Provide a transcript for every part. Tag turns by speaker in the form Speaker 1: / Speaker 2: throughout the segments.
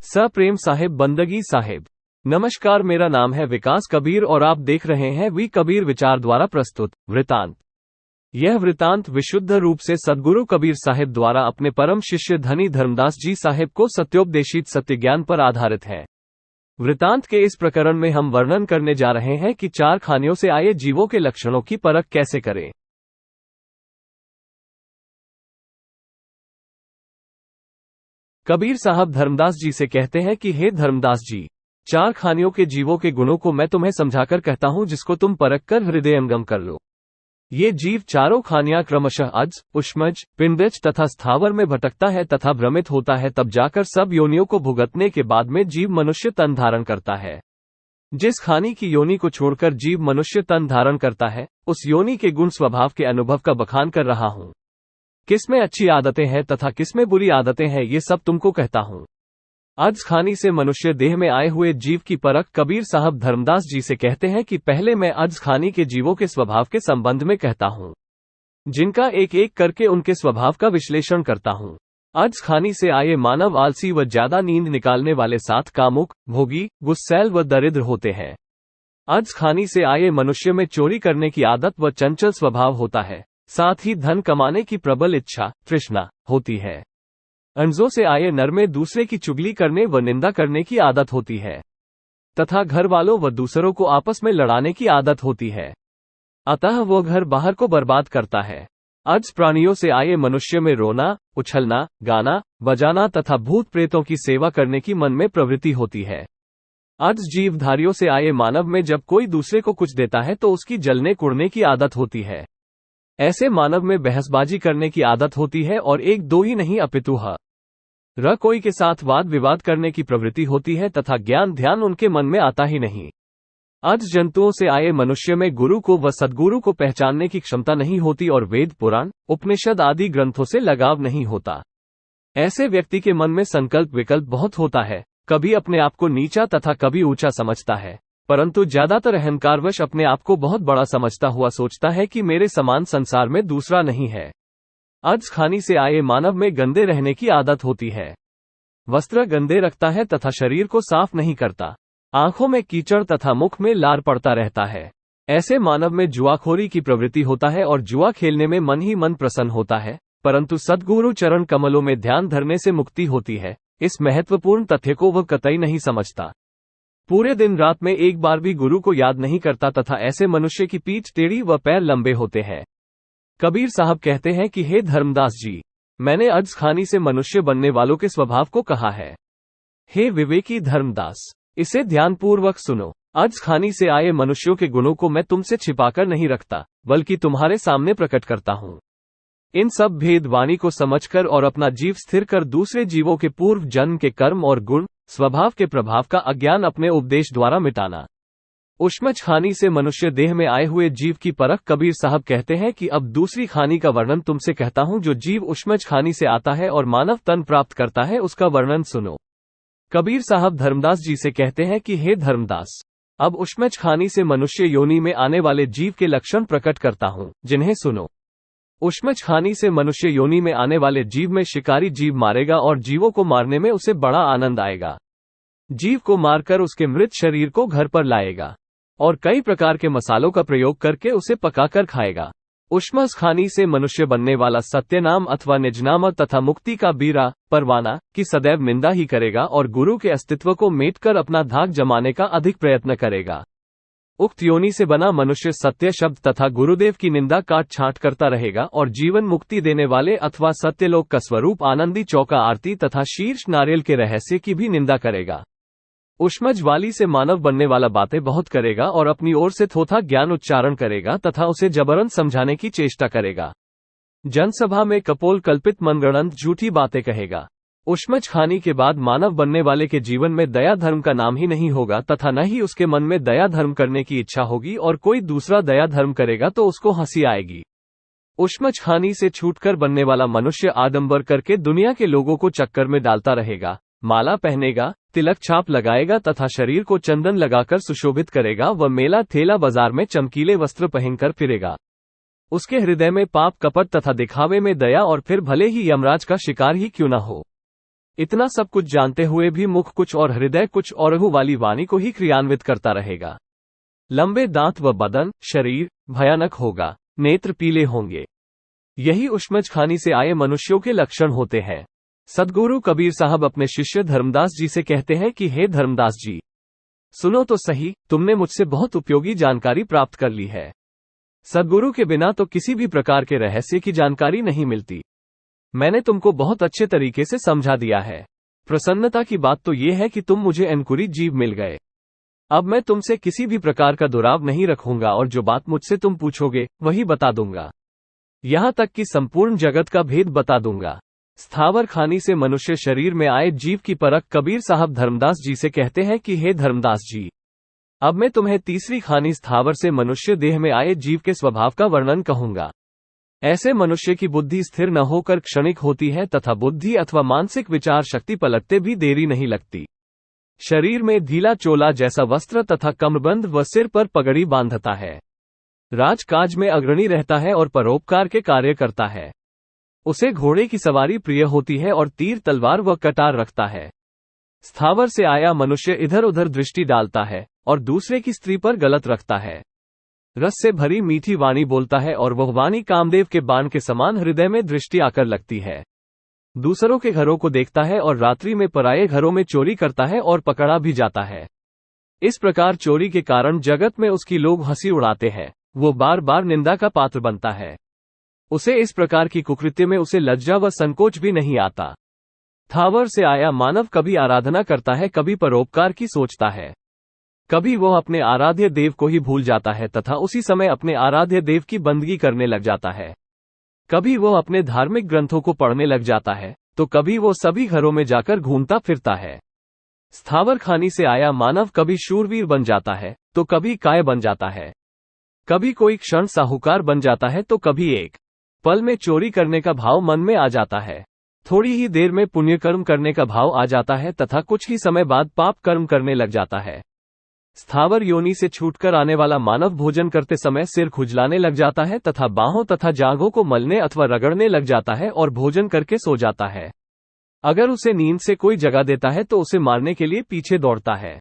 Speaker 1: सप्रेम साहिब बंदगी साहिब। नमस्कार, मेरा नाम है विकास कबीर और आप देख रहे हैं वी कबीर विचार द्वारा प्रस्तुत वृतांत। यह वृतांत विशुद्ध रूप से सद्गुरु कबीर साहिब द्वारा अपने परम शिष्य धनी धर्मदास जी साहिब को सत्योपदेशित सत्यज्ञान पर आधारित है। वृतांत के इस प्रकरण में हम वर्णन करने जा रहे हैं कि चार खानियों से आए जीवों के लक्षणों की परख कैसे करें। कबीर साहब धर्मदास जी से कहते हैं कि हे धर्मदास जी, चार खानियों के जीवों के गुणों को मैं तुम्हें समझाकर कहता हूं, जिसको तुम परख कर हृदयंगम कर लो। ये जीव चारों खानियां क्रमशः अज, उष्मज, पिंडज तथा स्थावर में भटकता है तथा भ्रमित होता है, तब जाकर सब योनियों को भुगतने के बाद में जीव मनुष्य तन धारण करता है। जिस खानी की योनि को छोड़कर जीव मनुष्य तन धारण करता है, उस योनि के गुण स्वभाव के अनुभव का बखान कर रहा हूं। किसमें अच्छी आदतें हैं तथा किसमें बुरी आदतें हैं, ये सब तुमको कहता हूं। अज खानी से मनुष्य देह में आए हुए जीव की परख कबीर साहब धर्मदास जी से कहते हैं कि पहले मैं अज खानी के जीवों के स्वभाव के संबंध में कहता हूं, जिनका एक एक करके उनके स्वभाव का विश्लेषण करता हूं। अज खानी से आए मानव आलसी व ज्यादा नींद निकालने वाले, साथ कामुक, भोगी, गुस्सैल व दरिद्र होते हैं। अज खानी से आए मनुष्य में चोरी करने की आदत व चंचल स्वभाव होता है, साथ ही धन कमाने की प्रबल इच्छा, तृष्णा होती है। अंजों से आए नर में दूसरे की चुगली करने व निंदा करने की आदत होती है तथा घर वालों व दूसरों को आपस में लड़ाने की आदत होती है, अतः वो घर बाहर को बर्बाद करता है। अज प्राणियों से आए मनुष्य में रोना, उछलना, गाना, बजाना तथा भूत प्रेतों की सेवा करने की मन में प्रवृत्ति होती है। अज जीवधारियों से आए मानव में जब कोई दूसरे को कुछ देता है तो उसकी जलने कुड़ने की आदत होती है। ऐसे मानव में बहसबाजी करने की आदत होती है और एक दो ही नहीं अपितु कोई के साथ वाद विवाद करने की प्रवृत्ति होती है तथा ज्ञान ध्यान उनके मन में आता ही नहीं। अज जंतुओं से आए मनुष्य में गुरु को व सद्गुरु को पहचानने की क्षमता नहीं होती और वेद पुराण उपनिषद आदि ग्रंथों से लगाव नहीं होता। ऐसे व्यक्ति के मन में संकल्प विकल्प बहुत होता है, कभी अपने आप को नीचा तथा कभी ऊंचा समझता है, परंतु ज्यादातर अहंकारवश अपने आप को बहुत बड़ा समझता हुआ सोचता है कि मेरे समान संसार में दूसरा नहीं है। अज खानी से आए मानव में गंदे रहने की आदत होती है, वस्त्र गंदे रखता है तथा शरीर को साफ नहीं करता, आंखों में कीचड़ तथा मुख में लार पड़ता रहता है। ऐसे मानव में जुआखोरी की प्रवृत्ति होता है और जुआ खेलने में मन ही मन प्रसन्न होता है, परंतु सद्गुरु चरण कमलों में ध्यान धरने से मुक्ति होती है। इस महत्वपूर्ण तथ्य को वह कतई नहीं समझता। पूरे दिन रात में एक बार भी गुरु को याद नहीं करता तथा ऐसे मनुष्य की पीठ टेढ़ी व पैर लंबे होते हैं। कबीर साहब कहते हैं कि हे धर्मदास जी, मैंने अज खानी से मनुष्य बनने वालों के स्वभाव को कहा है। हे विवेकी धर्मदास, इसे ध्यानपूर्वक सुनो। अज खानी से आए मनुष्यों के गुणों को मैं तुमसे छिपाकर नहीं रखता, बल्कि तुम्हारे सामने प्रकट करता हूं। इन सब भेद वाणी को समझकर और अपना जीव स्थिर कर दूसरे जीवों के पूर्व जन्म के कर्म और गुण स्वभाव के प्रभाव का अज्ञान अपने उपदेश द्वारा मिटाना। उष्मज खानी से मनुष्य देह में आए हुए जीव की परख कबीर साहब कहते हैं कि अब दूसरी खानी का वर्णन तुमसे कहता हूं, जो जीव उष्मज खानी से आता है और मानव तन प्राप्त करता है, उसका वर्णन सुनो। कबीर साहब धर्मदास जी से कहते हैं कि हे धर्मदास, अब उष्मज खानी से मनुष्य योनि में आने वाले जीव के लक्षण प्रकट करता हूं, जिन्हें सुनो। उष्मज खानी से मनुष्य योनि में आने वाले जीव में शिकारी जीव मारेगा और जीवों को मारने में उसे बड़ा आनंद आएगा। जीव को मारकर उसके मृत शरीर को घर पर लाएगा और कई प्रकार के मसालों का प्रयोग करके उसे पकाकर खाएगा। उष्मज खानी से मनुष्य बनने वाला सत्यनाम अथवा निजनाम तथा मुक्ति का बीरा परवाना की सदैव निंदा ही करेगा और गुरु के अस्तित्व को मेटकर अपना धाक जमाने का अधिक प्रयत्न करेगा। उक्त योनि से बना मनुष्य सत्य शब्द तथा गुरुदेव की निंदा काट छांट करता रहेगा और जीवन मुक्ति देने वाले अथवा सत्यलोक का स्वरूप आनंदी चौका आरती तथा शीर्ष नारियल के रहस्य की भी निंदा करेगा। उष्मज वाली से मानव बनने वाला बातें बहुत करेगा और अपनी ओर से थोथा ज्ञान उच्चारण करेगा तथा उसे जबरन समझाने की चेष्टा करेगा। जनसभा में कपोल कल्पित मनगढ़ंत झूठी बातें कहेगा। उष्मज खानी के बाद मानव बनने वाले के जीवन में दया धर्म का नाम ही नहीं होगा तथा न ही उसके मन में दया धर्म करने की इच्छा होगी, और कोई दूसरा दया धर्म करेगा तो उसको हंसी आएगी। उष्मज खानी से छूटकर बनने वाला मनुष्य आडंबर करके दुनिया के लोगों को चक्कर में डालता रहेगा, माला पहनेगा, तिलक छाप लगाएगा तथा शरीर को चंदन लगाकर सुशोभित करेगा व मेला ठेला बाजार में चमकीले वस्त्र पहनकर फिरेगा। उसके हृदय में पाप कपट तथा दिखावे में दया और फिर भले ही यमराज का शिकार ही क्यों न हो। इतना सब कुछ जानते हुए भी मुख कुछ और हृदय कुछ और वाली वाणी को ही क्रियान्वित करता रहेगा। लंबे दांत व बदन, शरीर भयानक होगा, नेत्र पीले होंगे। यही उश्मच खानी से आए मनुष्यों के लक्षण होते हैं। सद्गुरु कबीर साहब अपने शिष्य धर्मदास जी से कहते हैं कि हे धर्मदास जी, सुनो तो सही, तुमने मुझसे बहुत उपयोगी जानकारी प्राप्त कर ली है। सद्गुरु के बिना तो किसी भी प्रकार के रहस्य की जानकारी नहीं मिलती। मैंने तुमको बहुत अच्छे तरीके से समझा दिया है। प्रसन्नता की बात तो यह है कि तुम मुझे अंकुरित जीव मिल गए। अब मैं तुमसे किसी भी प्रकार का दुराव नहीं रखूंगा और जो बात मुझसे तुम पूछोगे वही बता दूंगा। यहां तक कि संपूर्ण जगत का भेद बता दूंगा। स्थावर खानी से मनुष्य शरीर में आए जीव की परख कबीर साहब धर्मदास जी से कहते हैं कि हे धर्मदास जी, अब मैं तुम्हें तीसरी खानी स्थावर से मनुष्य देह में आए जीव के स्वभाव का वर्णन कहूंगा। ऐसे मनुष्य की बुद्धि स्थिर न होकर क्षणिक होती है तथा बुद्धि अथवा मानसिक विचार शक्ति पलटते भी देरी नहीं लगती। शरीर में ढीला चोला जैसा वस्त्र तथा कमरबंद व सिर पर पगड़ी बांधता है। राजकाज में अग्रणी रहता है और परोपकार के कार्य करता है। उसे घोड़े की सवारी प्रिय होती है और तीर तलवार व कटार रखता है। स्थावर से आया मनुष्य इधर उधर दृष्टि डालता है और दूसरे की स्त्री पर गलत रखता है। रस से भरी मीठी वाणी बोलता है और वह वाणी कामदेव के बाण के समान हृदय में दृष्टि आकर लगती है। दूसरों के घरों को देखता है और रात्रि में पराये घरों में चोरी करता है और पकड़ा भी जाता है। इस प्रकार चोरी के कारण जगत में उसकी लोग हंसी उड़ाते हैं। वो बार बार निंदा का पात्र बनता है। उसे इस प्रकार की कुकृत्य में उसे लज्जा व संकोच भी नहीं आता। स्थावर से आया मानव कभी आराधना करता है, कभी परोपकार की सोचता है। कभी वह अपने आराध्य देव को ही भूल जाता है तथा उसी समय अपने आराध्य देव की बंदगी करने लग जाता है। कभी वह अपने धार्मिक ग्रंथों को पढ़ने लग जाता है, तो कभी वो सभी घरों में जाकर घूमता फिरता है। स्थावर खानी से आया मानव कभी शूरवीर बन जाता है, तो कभी काय बन जाता है। कभी कोई क्षण साहूकार बन जाता है, तो कभी एक पल में चोरी करने का भाव मन में आ जाता है। थोड़ी ही देर में पुण्य कर्म करने का भाव आ जाता है तथा कुछ ही समय बाद पाप कर्म करने लग जाता है। स्थावर योनि से छूटकर आने वाला मानव भोजन करते समय सिर खुजलाने लग जाता है तथा बाहों तथा जांघों को मलने अथवा रगड़ने लग जाता है और भोजन करके सो जाता है। अगर उसे नींद से कोई जगा देता है तो उसे मारने के लिए पीछे दौड़ता है।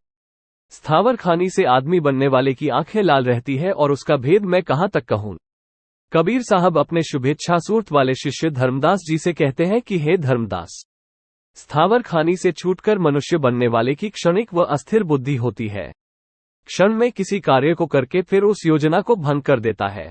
Speaker 1: स्थावर खानी से आदमी बनने वाले की आंखें लाल रहती है और उसका भेद मैं कहां तक कहूं। कबीर साहब अपने शुभेच्छा सूरत वाले शिष्य धर्मदास जी से कहते हैं कि हे धर्मदास, स्थावर खानी से छूटकर मनुष्य बनने वाले की क्षणिक व अस्थिर बुद्धि होती है। क्षण में किसी कार्य को करके फिर उस योजना को भंग कर देता है।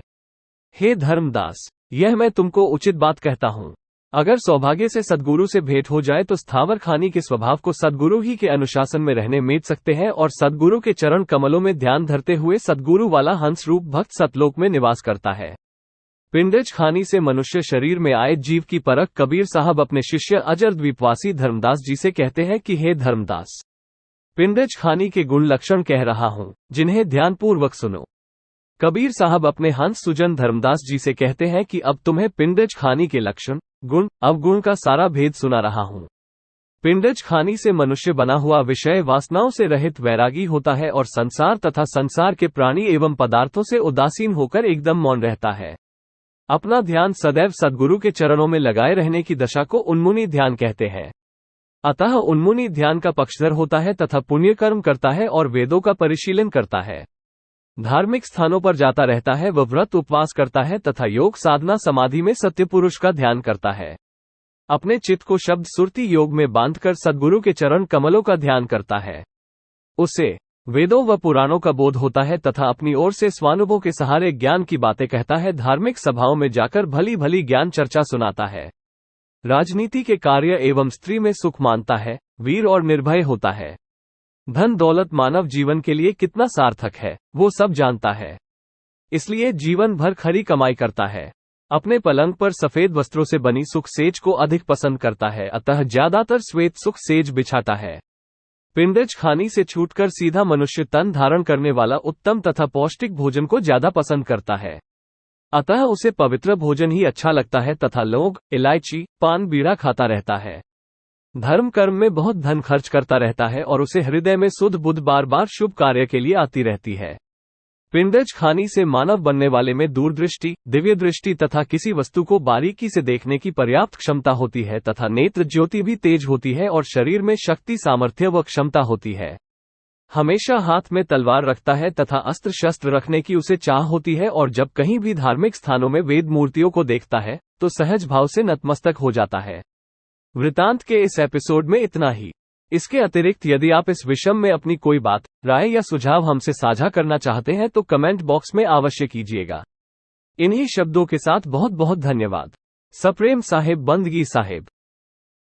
Speaker 1: हे धर्मदास, यह मैं तुमको उचित बात कहता हूं। अगर सौभाग्य से सद्गुरु से भेंट हो जाए तो स्थावर खानी के स्वभाव को सद्गुरु ही के अनुशासन में रहने मेट सकते हैं और सद्गुरु के चरण कमलों में ध्यान धरते हुए सद्गुरु वाला हंस रूप भक्त सतलोक में निवास करता है। पिंडज खानी से मनुष्य शरीर में आए जीव की परख कबीर साहब अपने शिष्य अजर द्वीपवासी धर्मदास जी से कहते हैं कि हे धर्मदास, पिंडज खानी के गुण लक्षण कह रहा हूं, जिन्हें ध्यानपूर्वक सुनो। कबीर साहब अपने हंस सुजन धर्मदास जी से कहते हैं कि अब तुम्हें पिंडज खानी के लक्षण, गुण, अवगुण का सारा भेद सुना रहा हूं। पिंडज खानी से मनुष्य बना हुआ विषय वासनाओं से रहित वैरागी होता है और संसार तथा संसार के प्राणी एवं पदार्थों से उदासीन होकर एकदम मौन रहता है। अपना ध्यान सदैव सद्गुरु के चरणों में लगाए रहने की दशा को उन्मुनि ध्यान कहते हैं। अतः उन्मुनि ध्यान का पक्षधर होता है तथा पुण्य कर्म करता है और वेदों का परिशीलन करता है। धार्मिक स्थानों पर जाता रहता है, वह व्रत उपवास करता है तथा योग साधना समाधि में सत्य पुरुष का ध्यान करता है। अपने चित्त को शब्द सुरति योग में बांधकर सद्गुरु के चरण कमलों का ध्यान करता है। उसे वेदों व पुराणों का बोध होता है तथा अपनी ओर से स्वानुभव के सहारे ज्ञान की बातें कहता है। धार्मिक सभाओं में जाकर भली भली ज्ञान चर्चा सुनाता है। राजनीति के कार्य एवं स्त्री में सुख मानता है, वीर और निर्भय होता है। धन दौलत मानव जीवन के लिए कितना सार्थक है वो सब जानता है, इसलिए जीवन भर खरी कमाई करता है। अपने पलंग पर सफेद वस्त्रों से बनी सुख सेज को अधिक पसंद करता है, अतः ज्यादातर श्वेत सुख सेज बिछाता है। पिंडज खानी से छूटकर सीधा मनुष्य तन धारण करने वाला उत्तम तथा पौष्टिक भोजन को ज्यादा पसंद करता है, अतः उसे पवित्र भोजन ही अच्छा लगता है तथा लौंग, इलायची, पान बीड़ा खाता रहता है। धर्म कर्म में बहुत धन खर्च करता रहता है और उसे हृदय में सुध बुध बार बार शुभ कार्य के लिए आती रहती है। पिंडज खानी से मानव बनने वाले में दूरदृष्टि, दिव्य दृष्टि तथा किसी वस्तु को बारीकी से देखने की पर्याप्त क्षमता होती है तथा नेत्र ज्योति भी तेज होती है और शरीर में शक्ति, सामर्थ्य व क्षमता होती है। हमेशा हाथ में तलवार रखता है तथा अस्त्र शस्त्र रखने की उसे चाह होती है और जब कहीं भी धार्मिक स्थानों में वेद मूर्तियों को देखता है तो सहज भाव से नतमस्तक हो जाता है। वृतांत के इस एपिसोड में इतना ही। इसके अतिरिक्त यदि आप इस विषय में अपनी कोई बात, राय या सुझाव हमसे साझा करना चाहते हैं तो कमेंट बॉक्स में अवश्य कीजिएगा। इन्हीं शब्दों के साथ बहुत बहुत धन्यवाद। सप्रेम साहेब, बंदगी साहेब।